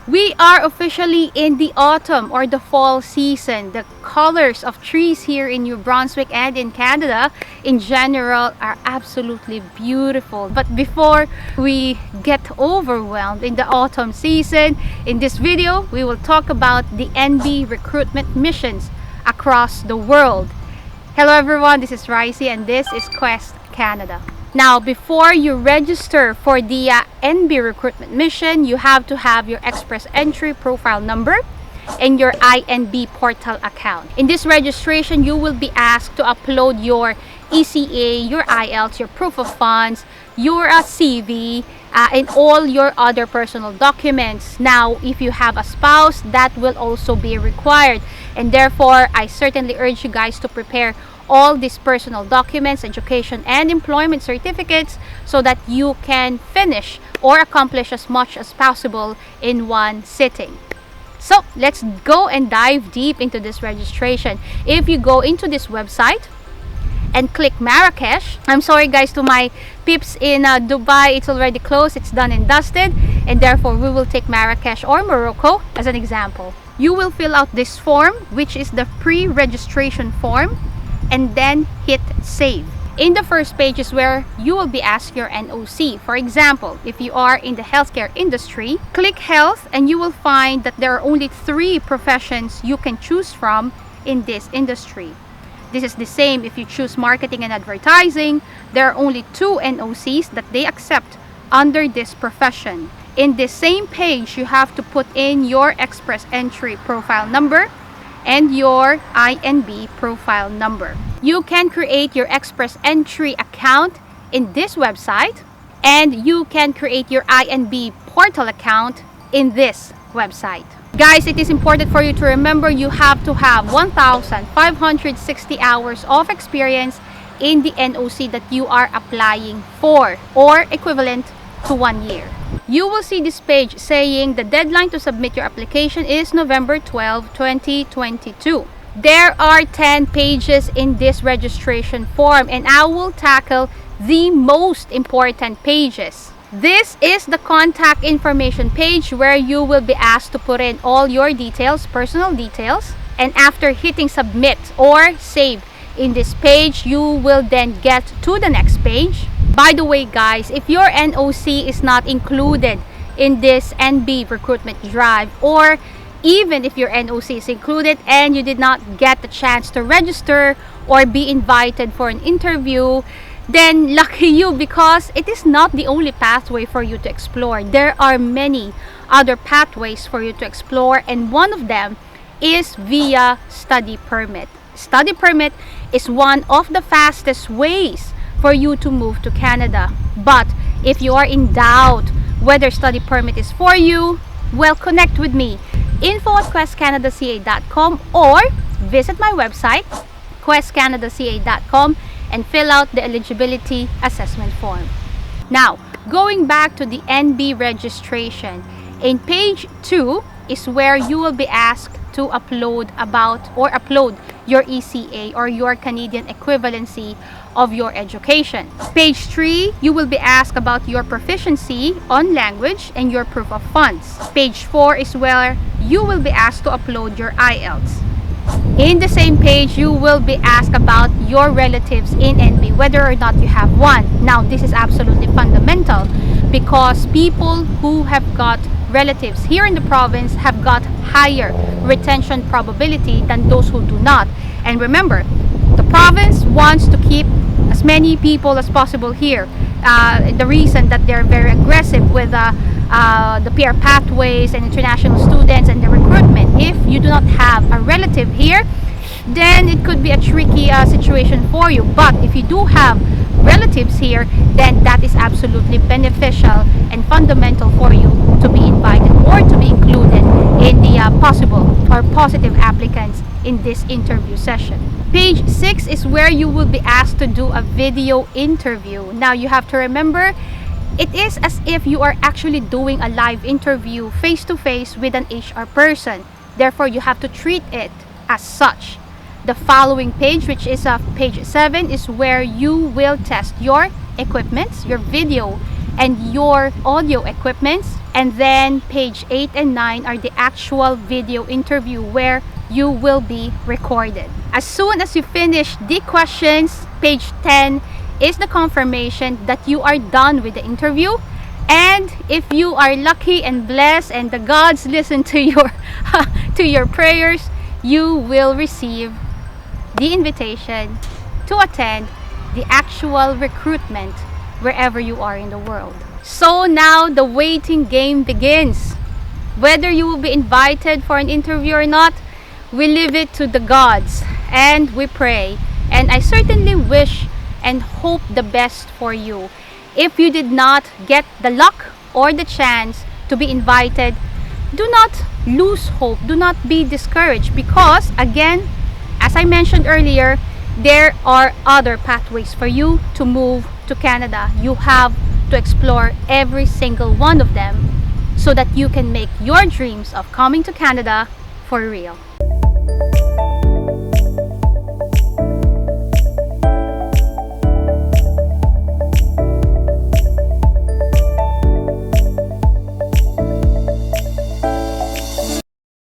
We are officially in the autumn or the fall season. The colors of trees here in New Brunswick and in Canada in general are absolutely beautiful. But before we get overwhelmed in the autumn season, in this video we will talk about the NB recruitment missions across the world. Hello everyone, this is Ricey and this is Quest Canada. Now, before you register for the NB recruitment mission, you have to have your Express Entry profile number and your INB portal account. In this registration, you will be asked to upload your ECA, your IELTS, your proof of funds, your CV, and all your other personal documents. Now, if you have a spouse, that will also be required. And therefore, I certainly urge you guys to prepare all these personal documents, education and employment certificates so that you can finish or accomplish as much as possible in one sitting. So let's go and dive deep into this registration. If you go into this website and click Marrakesh, I'm sorry guys to my peeps in Dubai, it's already closed, it's done and dusted, and therefore we will take Marrakesh or Morocco as an example. You will fill out this form, which is the pre-registration form, and then hit save. In the first page is where you will be asked your NOC. For example, if you are in the healthcare industry, click health and you will find that there are only 3 professions you can choose from in this industry. This is the same if you choose marketing and advertising. There are only 2 NOCs that they accept under this profession. In the same page, you have to put in your Express Entry profile number and your INB profile number. You can create your Express Entry account in this website, and you can create your INB portal account in this website. Guys, it is important for you to remember you have to have 1,560 hours of experience in the NOC that you are applying for, or equivalent to 1 year. You will see this page saying the deadline to submit your application is November 12, 2022. There are 10 pages in this registration form and I will tackle the most important pages. This is the contact information page where you will be asked to put in all your details, personal details, and after hitting submit or save in this page, you will then get to the next page. By the way guys, if your NOC is not included in this NB recruitment drive, or even if your NOC is included and you did not get the chance to register or be invited for an interview, then lucky you, because it is not the only pathway for you to explore. There are many other pathways for you to explore, and one of them is via study permit. Study permit is one of the fastest ways for you to move to Canada. But if you are in doubt whether study permit is for you, well, connect with me, info@questcanadaca.com, or visit my website, questcanadaca.com, and fill out the eligibility assessment form. Now, going back to the NB registration, in page 2 is where you will be asked to upload your ECA or your Canadian equivalency of your education. Page 3, you will be asked about your proficiency on language and your proof of funds. Page 4 is where you will be asked to upload your IELTS. In the same page, you will be asked about your relatives in NB, whether or not you have one. Now, this is absolutely fundamental because people who have got relatives here in the province have got higher retention probability than those who do not. And remember, the province wants to keep as many people as possible here. The reason that they're very aggressive with the PR pathways and international students and the recruitment. If you do not have a relative here, then it could be a tricky situation for you. But if you do have relatives here, then that is absolutely beneficial and fundamental for you to be invited or to be included in the possible or positive applicants in this interview session. Page 6 is where you will be asked to do a video interview. Now, you have to remember, it is as if you are actually doing a live interview face-to-face with an HR person. Therefore, you have to treat it as such. The following page, which is page 7, is where you will test your equipment, your video and your audio equipments. And then page 8 and 9 are the actual video interview where you will be recorded. As soon as you finish the questions, page 10 is the confirmation that you are done with the interview. And if you are lucky and blessed and the gods listen to your to your prayers, you will receive the invitation to attend the actual recruitment wherever you are in the world. So now the waiting game begins. Whether you will be invited for an interview or not, we leave it to the gods and we pray. And I certainly wish and hope the best for you. If you did not get the luck or the chance to be invited, do not lose hope. Do not be discouraged, because again, as I mentioned earlier, there are other pathways for you to move to Canada. You have to explore every single one of them so that you can make your dreams of coming to Canada for real.